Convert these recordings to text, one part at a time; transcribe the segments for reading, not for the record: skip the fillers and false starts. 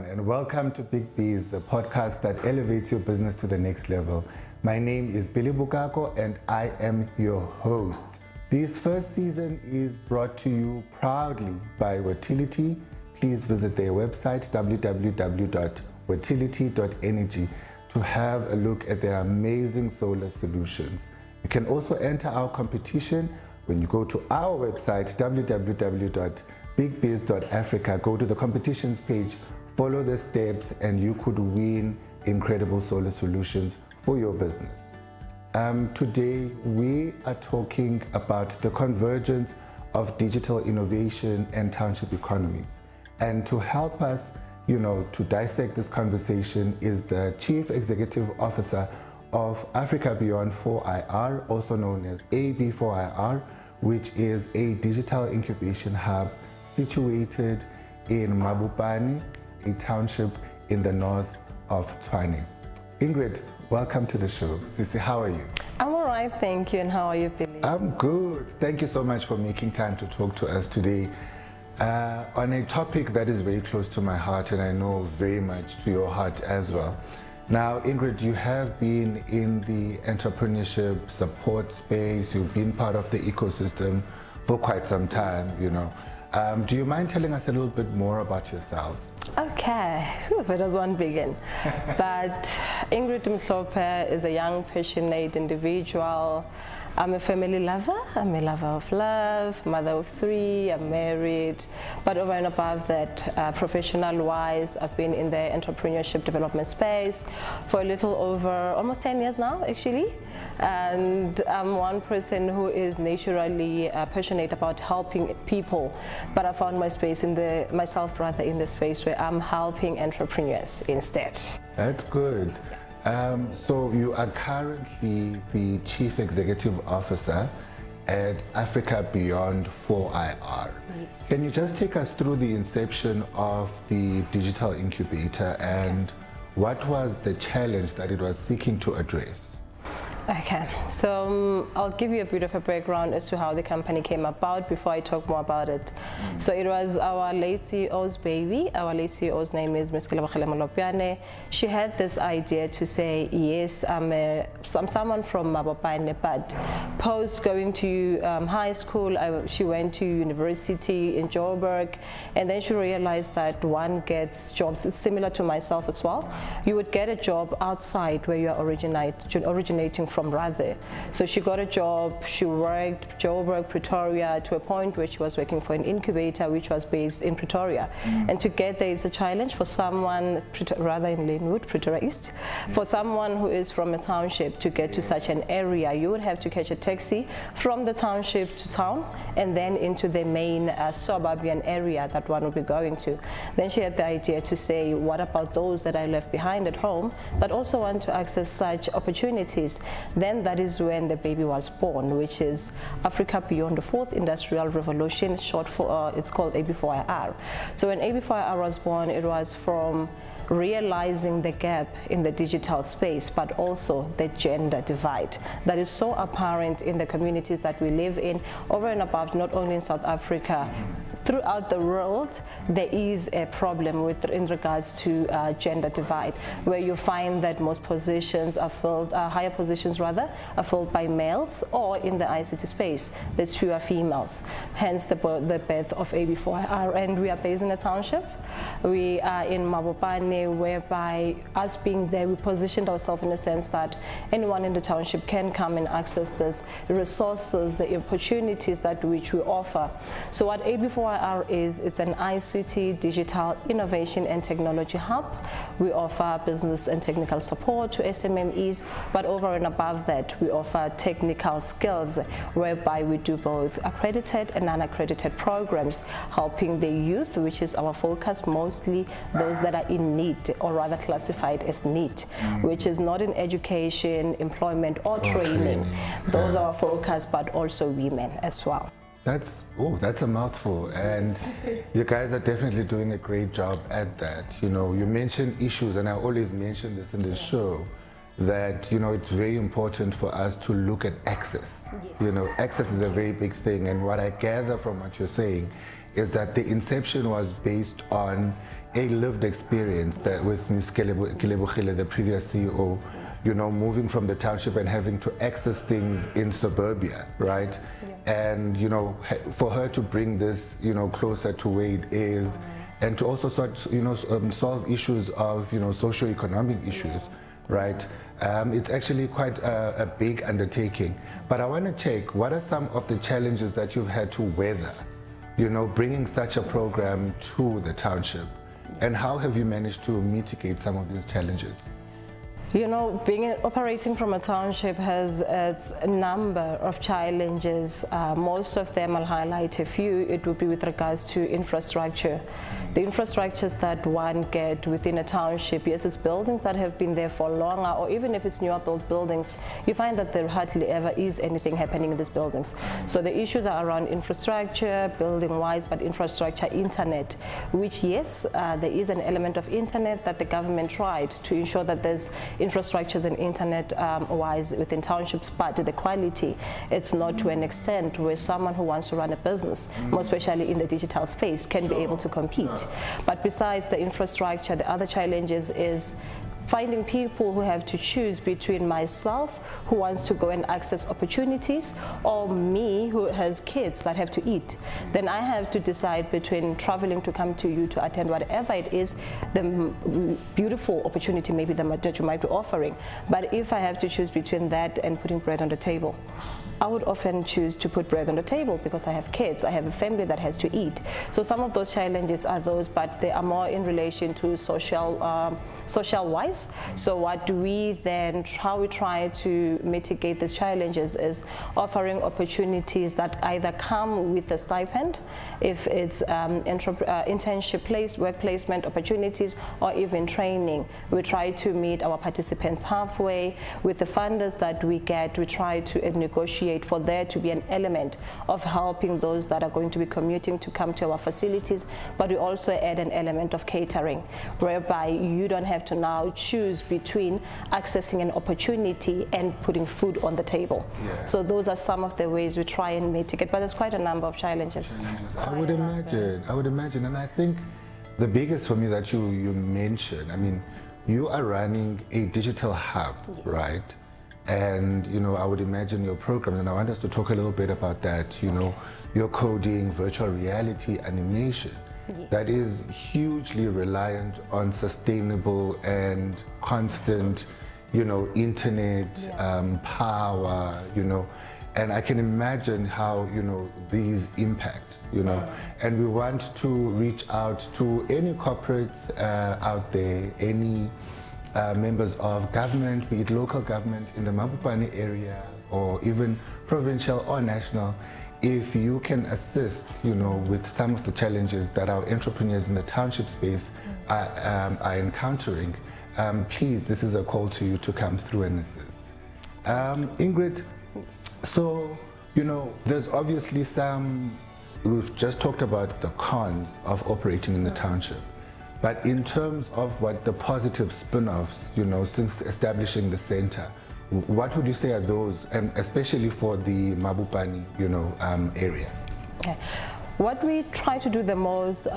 everyone, and welcome to Big Bees, the podcast that elevates your business to the next level. My name is Billy Bukako, and I am your host. This first season is brought to you proudly by Watility. Please visit their website, www.watility.energy, to have a look at their amazing solar solutions. You can also enter our competition when you go to our website, www.bigbiz.africa. Go to the competitions page, follow the steps, and you could win incredible solar solutions for your business. Today, we are talking about the convergence of digital innovation and township economies. And to help us, to dissect this conversation is the Chief Executive Officer of Africa Beyond 4IR, also known as AB4IR, which is a digital incubation hub situated in Mabopane, a township in the north of Tshwane. Ingrid, welcome to the show. Sisi, how are you? I'm all right, thank you. And how are you, Billy? I'm good. Thank you so much for making time to talk to us today on a topic that is very close to my heart, and I know very much to your heart as well. Now, Ingrid, you have been in the entrepreneurship support space. You've been part of the ecosystem for quite some time, Do you mind telling us a little bit more about yourself? Okay, where does one begin? But Ingrid Mhlope is a young, passionate individual. I'm a family lover. I'm a lover of love, mother of 3, I'm married. But over and above that, professional-wise, I've been in the entrepreneurship development space for a little over almost 10 years now, actually. And I'm one person who is naturally passionate about helping people. But I found myself in the space where I'm helping entrepreneurs instead. That's good. So you are currently the Chief Executive Officer at Africa Beyond 4IR. Yes. Can you just take us through the inception of the digital incubator and what was the challenge that it was seeking to address? Okay, so I'll give you a bit of a background as to how the company came about before I talk more about it. So it was our late CEO's baby. Our late CEO's name is Ms. Malopiane. She had this idea to say, yes, I'm someone from Mabopane, but post going to high school, she went to university in Joburg, and then she realized that one gets jobs. It's similar to myself as well. You would get a job outside where you are originating from rather. So she got a job, she worked Joburg, Pretoria, to a point where she was working for an incubator which was based in Pretoria. And to get there is a challenge for someone, rather in Linwood, Pretoria East, for someone who is from a township to get to such an area. You would have to catch a taxi from the township to town and then into the main suburban area that one would be going to. Then she had the idea to say, what about those that I left behind at home that also want to access such opportunities? Then that is when the baby was born, which is Africa Beyond the 4th Industrial Revolution, short for, it's called AB4IR. So when AB4IR was born, it was from realizing the gap in the digital space, but also the gender divide that is so apparent in the communities that we live in, over and above, not only in South Africa, throughout the world, there is a problem in regards to gender divide, where you find that most positions are filled, higher positions rather, are filled by males, or in the ICT space, there's fewer females. Hence the birth of AB4IR, and we are based in a township. We are in Mabopane, whereby us being there, we positioned ourselves in a sense that anyone in the township can come and access this resources, the opportunities that which we offer. So what AB4IR is, it's an ICT, digital innovation and technology hub. We offer business and technical support to SMMEs, but over and above that, we offer technical skills, whereby we do both accredited and non-accredited programs, helping the youth, which is our focus, mostly those that are in need, or rather classified as need, which is not in education, employment, or training. Those are our focus, but also women as well. That's a mouthful, and you guys are definitely doing a great job at that. You mentioned issues, and I always mention this in the show, that it's very important for us to look at access. Yes. Access is a very big thing, and what I gather from what you're saying is that the inception was based on a lived experience that with Ms. Kelebogile, the previous CEO, you know, moving from the township and having to access things in suburbia, right? And, you know, for her to bring this, you know, closer to where it is, and to also sort, you know, solve issues of, you know, socio-economic issues, right? It's actually quite a big undertaking. But I want to check, what are some of the challenges that you've had to weather, you know, bringing such a program to the township? And how have you managed to mitigate some of these challenges? You know, operating from a township has a number of challenges. Most of them, I'll highlight a few. It would be with regards to infrastructure. The infrastructures that one get within a township, yes, it's buildings that have been there for longer, or even if it's newer built buildings, you find that there hardly ever is anything happening in these buildings. So the issues are around infrastructure, building-wise, but infrastructure, internet, which, yes, there is an element of internet that the government tried to ensure that there's infrastructures and internet-wise within townships, but the quality, it's not to an extent where someone who wants to run a business, more especially in the digital space, can be able to compete. But besides the infrastructure, the other challenges is finding people who have to choose between myself, who wants to go and access opportunities, or me, who has kids that have to eat. Then I have to decide between traveling to come to you to attend whatever it is, the beautiful opportunity maybe that you might be offering. But if I have to choose between that and putting bread on the table, I would often choose to put bread on the table because I have kids, I have a family that has to eat. So some of those challenges are those, but they are more in relation to social-wise. So what do we then, how we try to mitigate these challenges is offering opportunities that either come with a stipend, if it's internship work placement opportunities, or even training. We try to meet our participants halfway. With the funders that we get, we try to negotiate for there to be an element of helping those that are going to be commuting to come to our facilities, but we also add an element of catering, whereby you don't have to now choose between accessing an opportunity and putting food on the table. Yeah. So those are some of the ways we try and mitigate, but there's quite a number of challenges. I would imagine, and I think the biggest for me that you mentioned, I mean, you are running a digital hub, yes, right? And, you know, I would imagine your program, and I want us to talk a little bit about that, you know, your coding, virtual reality, animation, yes, that is hugely reliant on sustainable and constant, you know, internet, yeah, power, you know, and I can imagine how, you know, these impact, you know, and we want to reach out to any corporates out there, any members of government, be it local government in the Mabopane area or even provincial or national, if you can assist, you know, with some of the challenges that our entrepreneurs in the township space are encountering, please, this is a call to you to come through and assist. Ingrid, so, you know, there's obviously we've just talked about the cons of operating in the township. But in terms of what the positive spin-offs, you know, since establishing the center, what would you say are those, and especially for the Mabopane, you know, area? Okay. What we try to do the most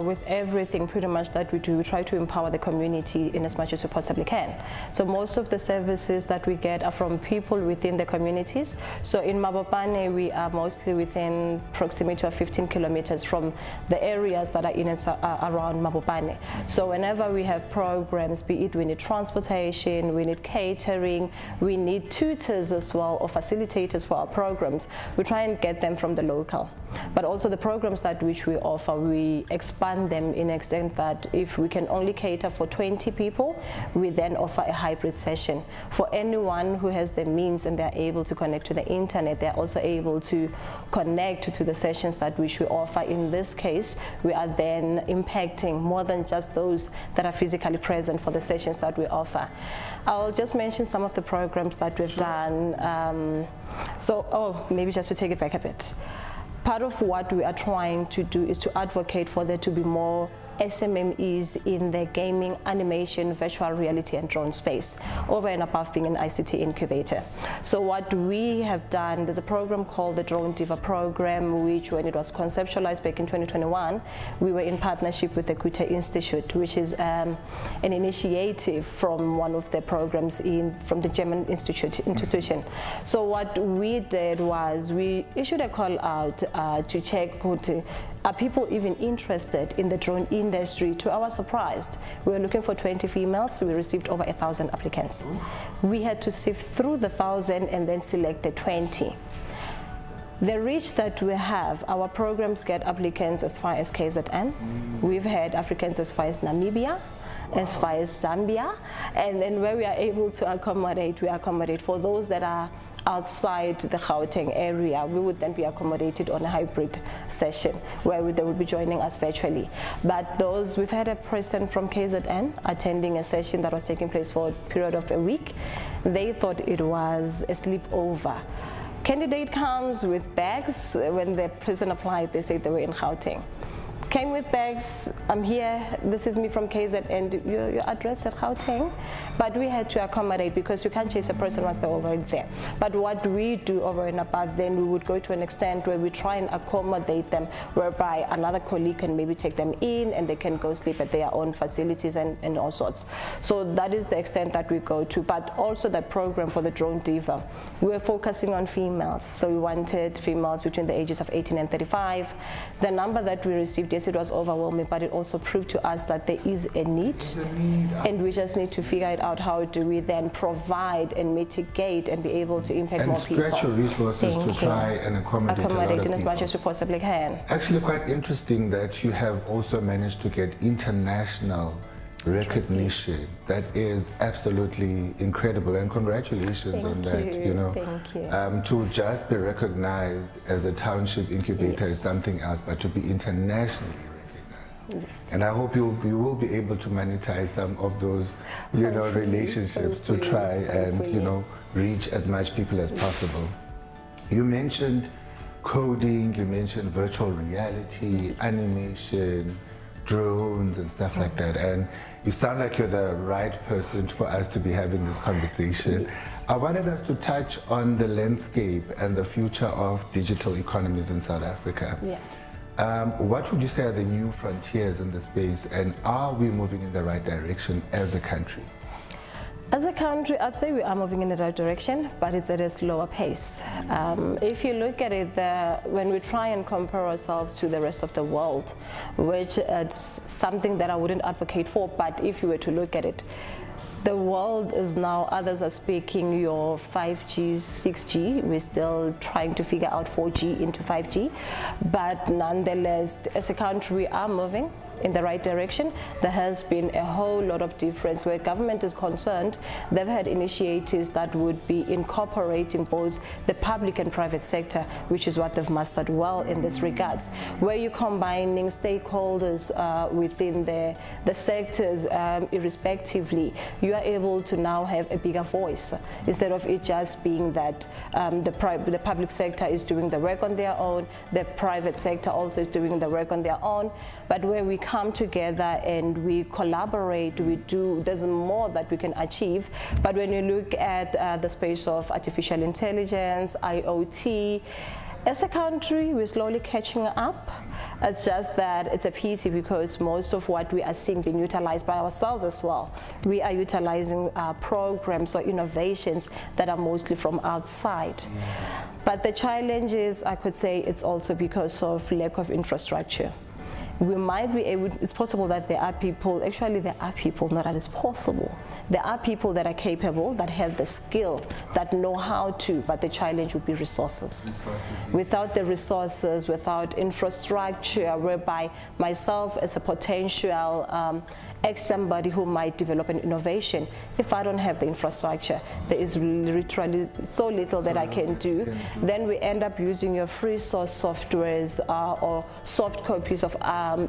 with everything pretty much that we do, we try to empower the community in as much as we possibly can. So most of the services that we get are from people within the communities. So in Mabopane, we are mostly within proximity of 15 kilometers from the areas that are in and around Mabopane. So whenever we have programs, be it we need transportation, we need catering, we need tutors as well, or facilitators for our programs, we try and get them from the local. But also the programs that which we offer, we expand them in an extent that if we can only cater for 20 people, we then offer a hybrid session. For anyone who has the means and they're able to connect to the internet, they're also able to connect to the sessions that which we offer. In this case, we are then impacting more than just those that are physically present for the sessions that we offer. I'll just mention some of the programs that we've done. Maybe just to take it back a bit. Part of what we are trying to do is to advocate for there to be more SMMEs in the gaming, animation, virtual reality and drone space, over and above being an ICT incubator. So what we have done, there's a program called the Drone Diva program, which when it was conceptualized back in 2021, we were in partnership with the Goethe Institute, which is an initiative from one of the programs from the German institution. So what we did was we issued a call out to check are people even interested in the drone industry. To our surprise, we were looking for 20 females. We received over 1,000 applicants. We had to sift through the 1,000 and then select the 20. The reach that we have, our programs get applicants as far as KZN. We've had applicants as far as Namibia, as far as Zambia, and then where we are able to accommodate, we accommodate. For those that are outside the Gauteng area, we would then be accommodated on a hybrid session where they would be joining us virtually. But those, we've had a person from KZN attending a session that was taking place for a period of a week. They thought it was a sleepover. Candidate comes with bags. When the person applied, they said they were in Gauteng. Came with bags, I'm here, this is me from KZ, and your address at Gauteng. But we had to accommodate because you can't chase a person once they're already there. But what we do over and above, then we would go to an extent where we try and accommodate them, whereby another colleague can maybe take them in and they can go sleep at their own facilities and all sorts. So that is the extent that we go to. But also the program for the Drone Diva, we were focusing on females. So we wanted females between the ages of 18 and 35. The number that we received, yes, it was overwhelming, but it also proved to us that there is a need, and we just need to figure it out. How do we then provide and mitigate and be able to impact more people? And stretch your resources to try and accommodate in as much as we possibly can. Actually, quite interesting that you have also managed to get international recognition. That is absolutely incredible, and congratulations on that. You know, thank you. To just be recognized as a township incubator is something else, but to be internationally recognized. Yes. And I hope you will be able to monetize some of those, relationships to try and reach as much people as possible. You mentioned coding, you mentioned virtual reality, animation, drones and stuff like that, and you sound like you're the right person for us to be having this conversation. I wanted us to touch on the landscape and the future of digital economies in South Africa. What would you say are the new frontiers in the space, and are we moving in the right direction as a country? As a country, I'd say we are moving in the right direction, but it's at a slower pace. If you look at it, when we try and compare ourselves to the rest of the world, which is something that I wouldn't advocate for, but if you were to look at it, the world is now, others are speaking your 5G, 6G. We're still trying to figure out 4G into 5G. But nonetheless, as a country, we are moving in the right direction. There has been a whole lot of difference. Where government is concerned, they've had initiatives that would be incorporating both the public and private sector, which is what they've mastered well in this regards. Where you're combining stakeholders within the sectors, irrespectively, you are able to now have a bigger voice, instead of it just being that the public sector is doing the work on their own, the private sector also is doing the work on their own, but where we come together and we collaborate, there's more that we can achieve. But when you look at the space of artificial intelligence, IoT, as a country, we're slowly catching up. It's just that it's a pity because most of what we are seeing being utilized by ourselves as well. We are utilizing programs or innovations that are mostly from outside. But the challenge is, I could say, it's also because of lack of infrastructure. We might be able, it's possible that there are people, actually there are people, not that it's possible. There are people that are capable, that have the skill, that know how to, but the challenge would be resources. Without the resources, without infrastructure, whereby myself as a potential somebody who might develop an innovation, if I don't have the infrastructure, there is literally so little that I can do. Then we end up using your free source softwares or soft copies of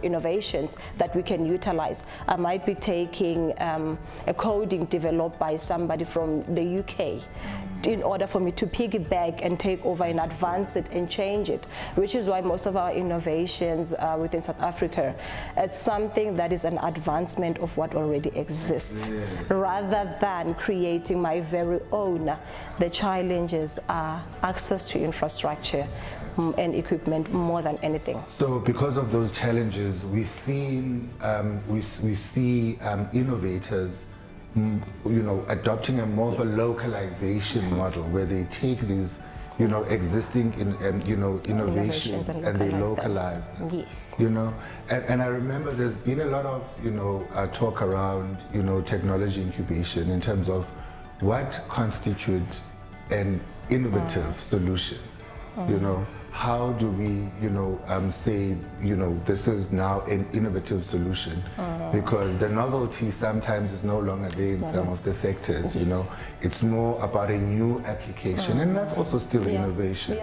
innovations that we can utilize. I might be taking a coding developed by somebody from the UK. in order for me to piggyback and take over and advance it and change it, which is why most of our innovations within South Africa, it's something that is an advancement of what already exists, rather than creating my very own. The challenges are access to infrastructure and equipment more than anything. So because of those challenges, we see innovators adopting a more of a localization model where they take these existing innovations and they localize them. Yes. And I remember there's been a lot of talk around technology incubation in terms of what constitutes an innovative solution. How do we say this is now an innovative solution, because the novelty sometimes is no longer there in some of the sectors. It's more about a new application, and that's also still innovation.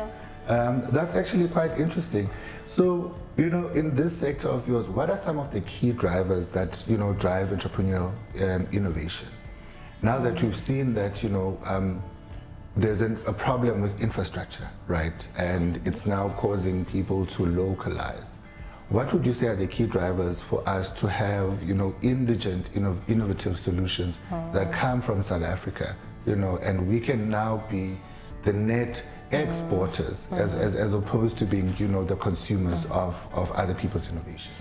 That's actually quite interesting. So in this sector of yours, what are some of the key drivers that drive entrepreneurial innovation? Now that we've seen that there's a problem with infrastructure, right? And it's now causing people to localize. What would you say are the key drivers for us to have, indigent, innovative solutions that come from South Africa, and we can now be the net exporters as opposed to being, the consumers of other people's innovation?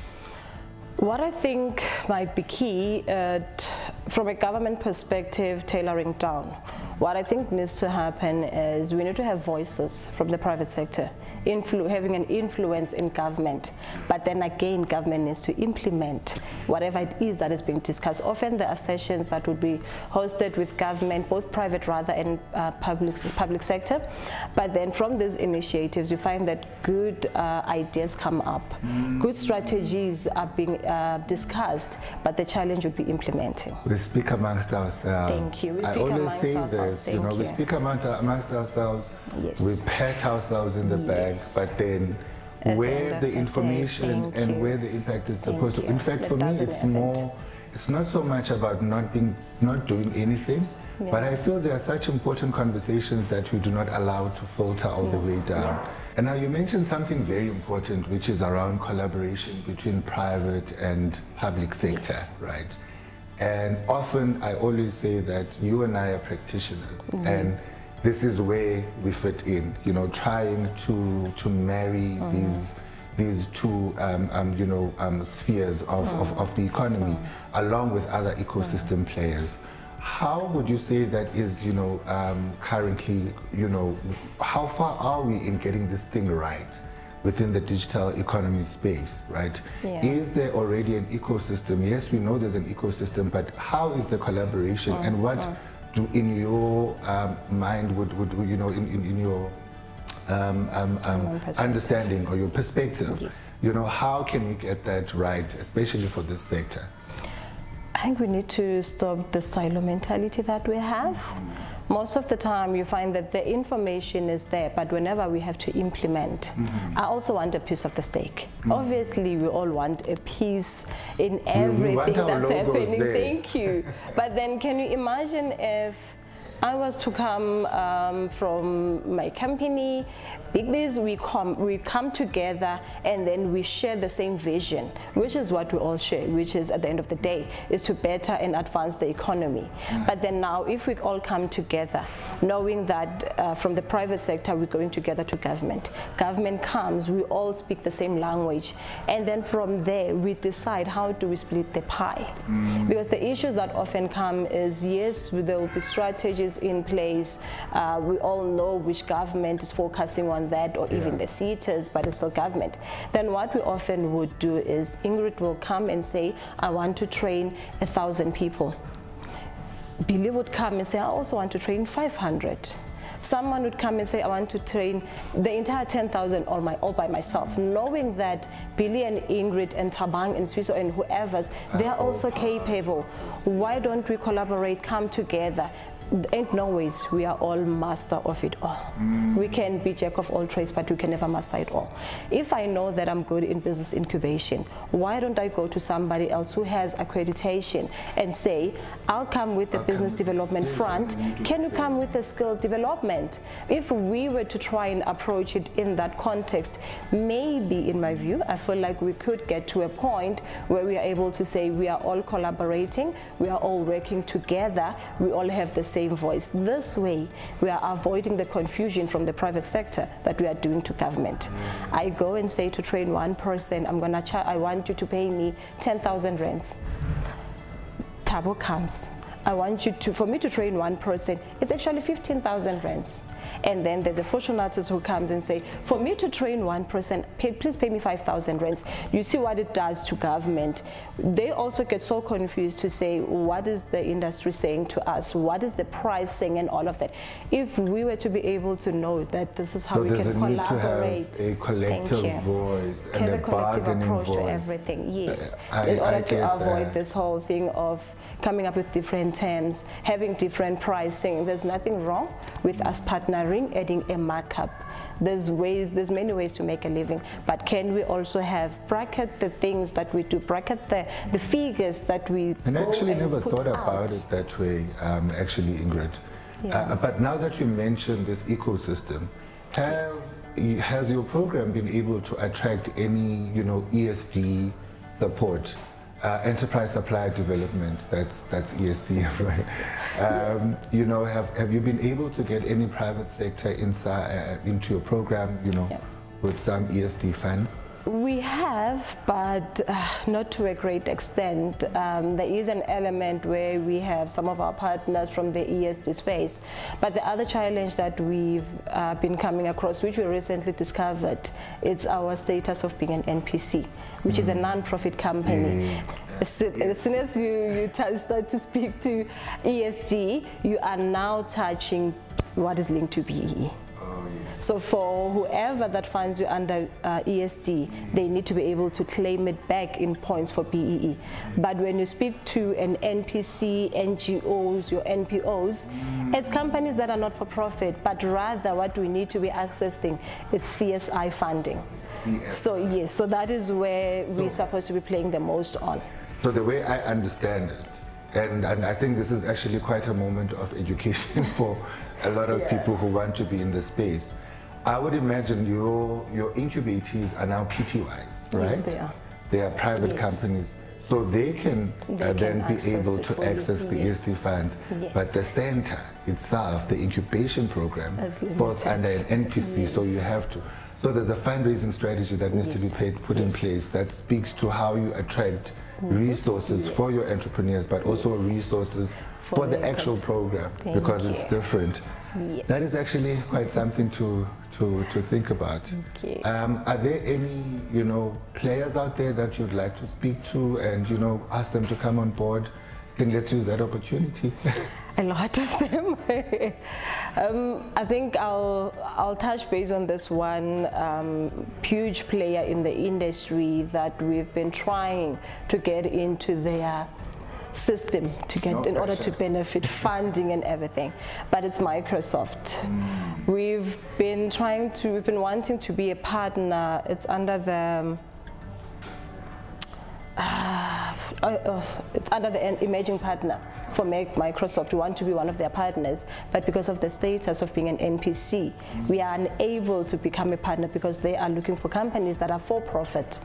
What I think might be key, from a government perspective, tailoring down. What I think needs to happen is we need to have voices from the private sector, having an influence in government. But then again, government needs to implement whatever it is that is being discussed. Often there are sessions that would be hosted with government, both private rather and public sector. But then from these initiatives, you find that good ideas come up, good strategies are being discussed, but the challenge would be implementing. We speak amongst ourselves. Thank you. We I speak always amongst say ourselves. this, Thank we you. speak amongst ourselves, Yes. we pat ourselves in the back, Yes. but then At the end where of the the day, information thank and you. where the impact is supposed to. you. In fact, That for me, doesn't it's affect. more, it's not so much about not doing anything, but I feel there are such important conversations that we do not allow to filter all the way down. And now you mentioned something very important, which is around collaboration between private and public sector, right? And often I always say that you and I are practitioners, and this is where we fit in, trying to marry these two spheres of the economy along with other ecosystem players. How would you say that is, currently, how far are we in getting this thing right within the digital economy space, right? Yeah. Is there already an ecosystem? Yes, we know there's an ecosystem, but how is the collaboration, and what do, in your mind, in your understanding or your perspective, Yes. how can we get that right, especially for this sector? I think we need to stop the silo mentality that we have. Most of the time you find that the information is there, but whenever we have to implement, I also want a piece of the steak. Obviously we all want a piece in everything want our that's logos happening. there. Thank you. But then can you imagine if I was to come from my company, Bigbiz, we come together and then we share the same vision, which is what we all share, which is at the end of the day, is to better and advance the economy. But then now if we all come together, knowing that from the private sector we're going together to government. Government comes, we all speak the same language, and then from there we decide how do we split the pie. Because the issues that often come is, yes, there will be strategies in place. We all know which government is focusing on that, or even the seaters, but it's still government. Then what we often would do is Ingrid will come and say, I want to train 1,000 people. Billy would come and say, I also want to train 500. Someone would come and say, I want to train the entire 10,000 all by myself, knowing that Billy and Ingrid and Tabang and Swiso and whoever's, they are also capable. Why don't we collaborate, come together? ain't no ways we are all master of it all. We can be jack of all trades, but we can never master it all. If I know that I'm good in business incubation, why don't I go to somebody else who has accreditation and say, I'll come with the business development front, can you come with the skill development? If we were to try and approach it in that context, maybe in my view, I feel like we could get to a point where we are able to say we are all collaborating, we are all working together, we all have the same voice. This way, we are avoiding the confusion from the private sector that we are doing to government. I go and say to train one person, I want you to pay me 10,000 rands. Tabo comes. For me to train one person, it's actually 15,000 rands. And then there's a fortunatus who comes and say, for me to train one person, please pay me 5,000 rands. You see what it does to government. They also get so confused to say, what is the industry saying to us? What is the pricing and all of that? If we were to be able to know that this is how we can collaborate. To have a collective voice and have a a collective bargaining approach voice. to everything, yes. I in order to get avoid that. this whole thing of coming up with different terms, having different pricing. There's nothing wrong with us partnering, adding a markup. There's many ways to make a living, but can we also have bracket the things that we do, bracket the figures that we And I actually never put thought out. about it that way, actually, Ingrid. Yeah. But now that you mentioned this ecosystem, has your program been able to attract any, ESD support? Enterprise supplier development, that's ESD, right? Have you been able to get any private sector into your program, with some ESD funds? We have, but not to a great extent. There is an element where we have some of our partners from the ESD space, but the other challenge that we've been coming across, which we recently discovered, it's our status of being an NPC, which is a non-profit company. Yes. As soon as you start to speak to ESD, you are now touching what is linked to BEE. So for whoever that funds you under ESD, they need to be able to claim it back in points for BEE. But when you speak to an NPC, NGOs, your NPOs, it's companies that are not for profit, but rather what we need to be accessing is CSI funding. So yes, so that is where we're supposed to be playing the most on. So the way I understand it, and I think this is actually quite a moment of education for a lot of people who want to be in the space. I would imagine your incubatees are now PTYs, right? Yes, they are. They are private companies, so they can then be able to access the ESD funds. Yes. But the center itself, the incubation program, falls under an NPC, so you have to. So there's a fundraising strategy that needs to be put in place that speaks to how you attract resources for your entrepreneurs, but also resources for the actual program, because it's different. Yes. That is actually quite something to think about. Okay. Are there any, players out there that you'd like to speak to and, ask them to come on board? Then let's use that opportunity. A lot of them. I think I'll touch base on this one huge player in the industry that we've been trying to get into their system to get in order to benefit funding and everything, but it's Microsoft. We've been wanting to be a partner. It's under the emerging partner for Microsoft. We want to be one of their partners, but because of the status of being an NPC, we are unable to become a partner because they are looking for companies that are for profit.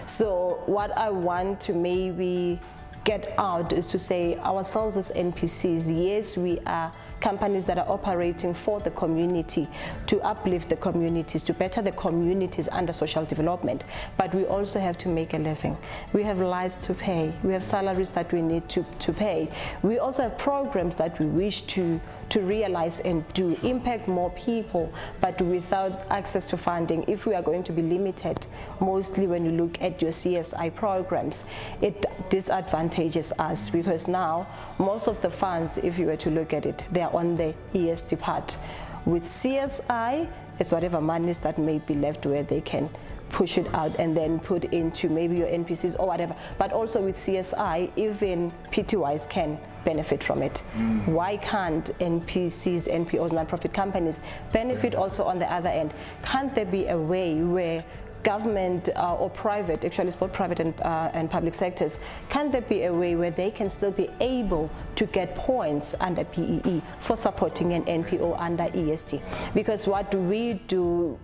So what I want to maybe get out is to say ourselves as NPCs, yes, we are companies that are operating for the community, to uplift the communities, to better the communities under social development, but we also have to make a living. We have lives to pay, we have salaries that we need to pay. We also have programs that we wish to realize and do impact more people, but without access to funding. If we are going to be limited, mostly when you look at your CSI programs, it disadvantages us, because now most of the funds, if you were to look at it, they are on the ESD part. With CSI, it's whatever monies that may be left where they can push it out and then put into maybe your NPCs or whatever. But also with CSI, even PTYs can benefit from it. Why can't NPCs, NPOs, non-profit companies benefit also on the other end? Can't there be a way where government or private, actually it's both private and public sectors, can there be a way where they can still be able to get points under PEE for supporting an NPO under EST? Because what we do,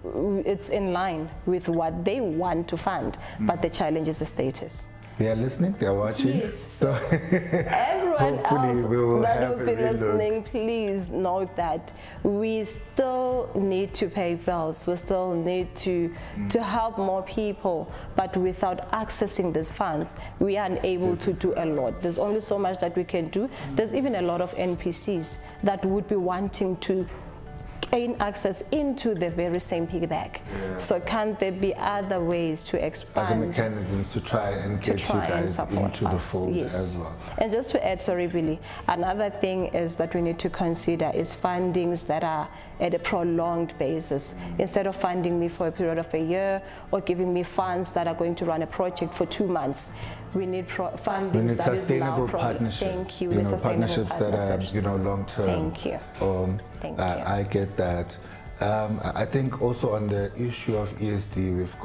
it's in line with what they want to fund, but the challenge is the status. They are listening, they are watching. Yes. So everyone else that will be listening, please note that we still need to pay bills. We still need to help more people, but without accessing these funds, we are unable to do a lot. There's only so much that we can do. There's even a lot of NPCs that would be wanting to gain access into the very same piggyback. So can't there be other ways to expand? Other mechanisms to try and get you guys into the fold as well. And just to add, sorry Billy, another thing is that we need to consider is fundings that are at a prolonged basis. Instead of funding me for a period of a year or giving me funds that are going to run a project for 2 months, we need funding that sustainable is now partnerships. Thank you. Partnerships that are long term. Thank you. Thank you. I get that. I think also on the issue of ESD, we've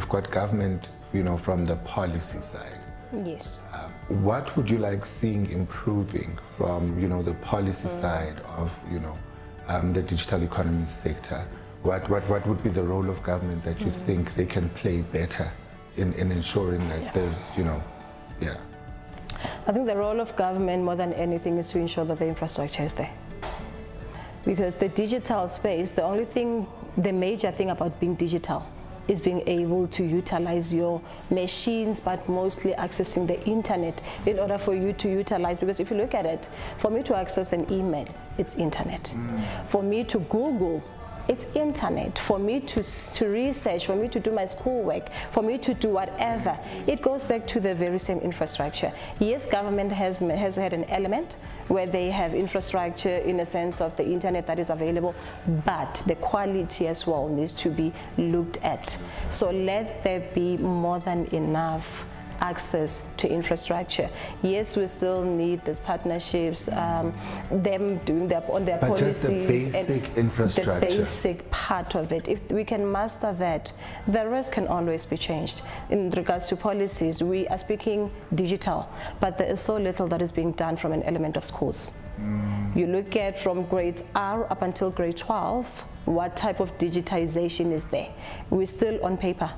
got government, from the policy side. Yes. What would you like seeing improving from, the policy side of, the digital economy sector? What would be the role of government that you think they can play better in ensuring that there's, I think the role of government more than anything is to ensure that the infrastructure is there. Because the digital space, the major thing about being digital is being able to utilize your machines, but mostly accessing the internet in order for you to utilize, because if you look at it, for me to access an email, it's internet. For me to Google, it's internet. For me to research, for me to do my schoolwork, for me to do whatever, it goes back to the very same infrastructure. Yes, government has had an element where they have infrastructure in a sense of the internet that is available, but the quality as well needs to be looked at. So let there be more than enough access to infrastructure. Yes, we still need these partnerships, them doing their policies. Just the basic infrastructure. The basic part of it. If we can master that, the rest can always be changed. In regards to policies, we are speaking digital, but there is so little that is being done from an element of schools. You look at from grade R up until grade 12, what type of digitization is there? We're still on paper.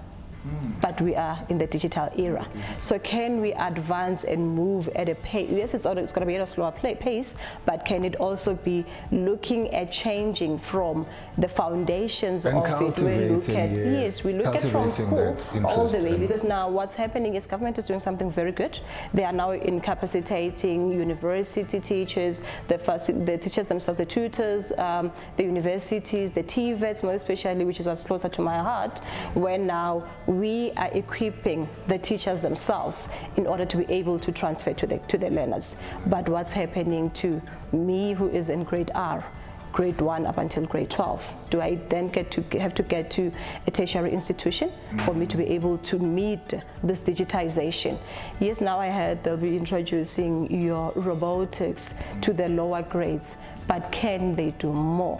But we are in the digital era. So can we advance and move at a pace? Yes, it's going to be at a slower pace, but can it also be looking at changing from the foundations and of it? We look at, we look at from school all the way, because now what's happening is government is doing something very good. They are now incapacitating university teachers, the teachers themselves, the tutors, the universities, the TVETs, more especially, which is what's closer to my heart, where now we are equipping the teachers themselves in order to be able to transfer to the learners. But what's happening to me, who is in grade R, grade 1 up until grade 12? Do I then have to get to a tertiary institution for me to be able to meet this digitization? Yes, now I heard they'll be introducing your robotics to the lower grades, but can they do more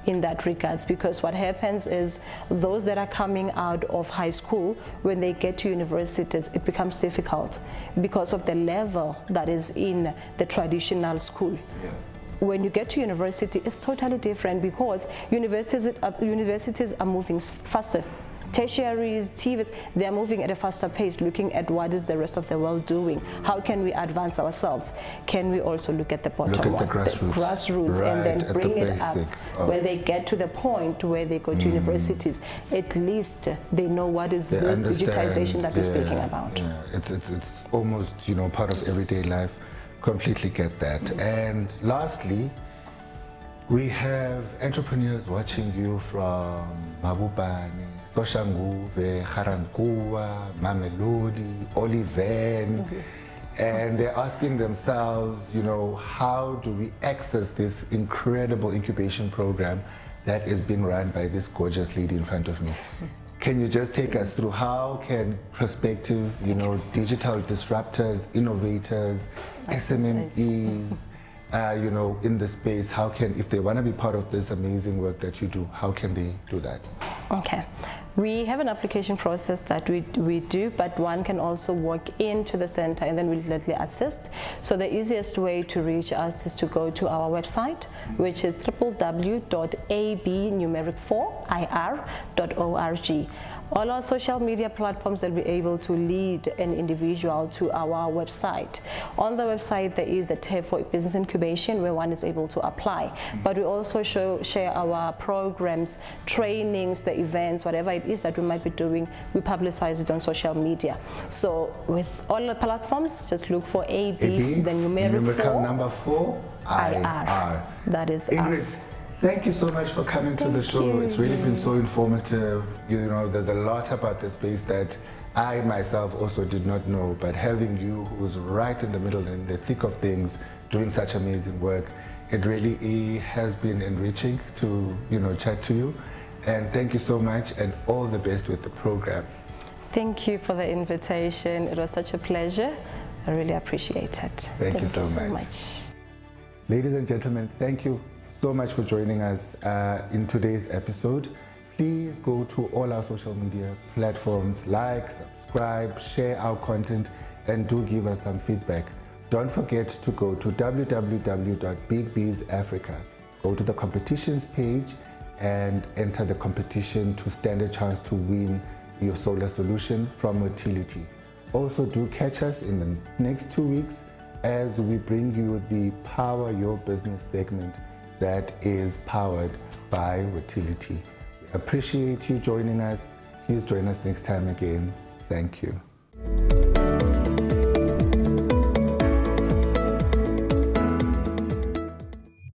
in that regards? Because what happens is those that are coming out of high school, when they get to universities, it becomes difficult because of the level that is in the traditional school. When you get to university, it's totally different, because universities are moving faster. Tertiaries, TVETs, they are moving at a faster pace, looking at what is the rest of the world doing. How can we advance ourselves? Can we also look at the bottom one, the grassroots, right, and then bring it up where they get to the point where they go to universities. At least they know what is this digitization that we're speaking about. It's almost, part of everyday life. Completely get that. And lastly, we have entrepreneurs watching you from Mabubane, Soshanguve, Garankuwa, Mamelodi, Oliven, and they're asking themselves, how do we access this incredible incubation program that is being run by this gorgeous lady in front of me? can you just take us through how can prospective, digital disruptors, innovators, SMEs, in the space, how can, if they want to be part of this amazing work that you do, how can they do that? Okay. We have an application process that we do, but one can also walk into the center and then we'll gladly assist. So the easiest way to reach us is to go to our website, which is www.ab4ir.org. All our social media platforms will be able to lead an individual to our website. On the website, there is a tab for business incubation where one is able to apply. But we also share our programs, trainings, the events, whatever it is that we might be doing, we publicize it on social media. So with all the platforms, just look for AB, the numerical number 4, IR. That is Ingrid, us. thank you so much for coming to the show. It's really been so informative. There's a lot about the space that I myself also did not know, but having you who's right in the middle, in the thick of things, doing such amazing work, it really has been enriching to, chat to you. And thank you so much, and all the best with the program. Thank you for the invitation. It was such a pleasure. I really appreciate it. Thank you so much. Ladies and gentlemen, thank you so much for joining us in today's episode. Please go to all our social media platforms, like, subscribe, share our content, and do give us some feedback. Don't forget to go to www.bigbizafrica. Go to the competitions page and enter the competition to stand a chance to win your solar solution from Motility. Also, do catch us in the next 2 weeks as we bring you the Power Your Business segment that is powered by Motility. We appreciate you joining us. Please join us next time again. Thank you.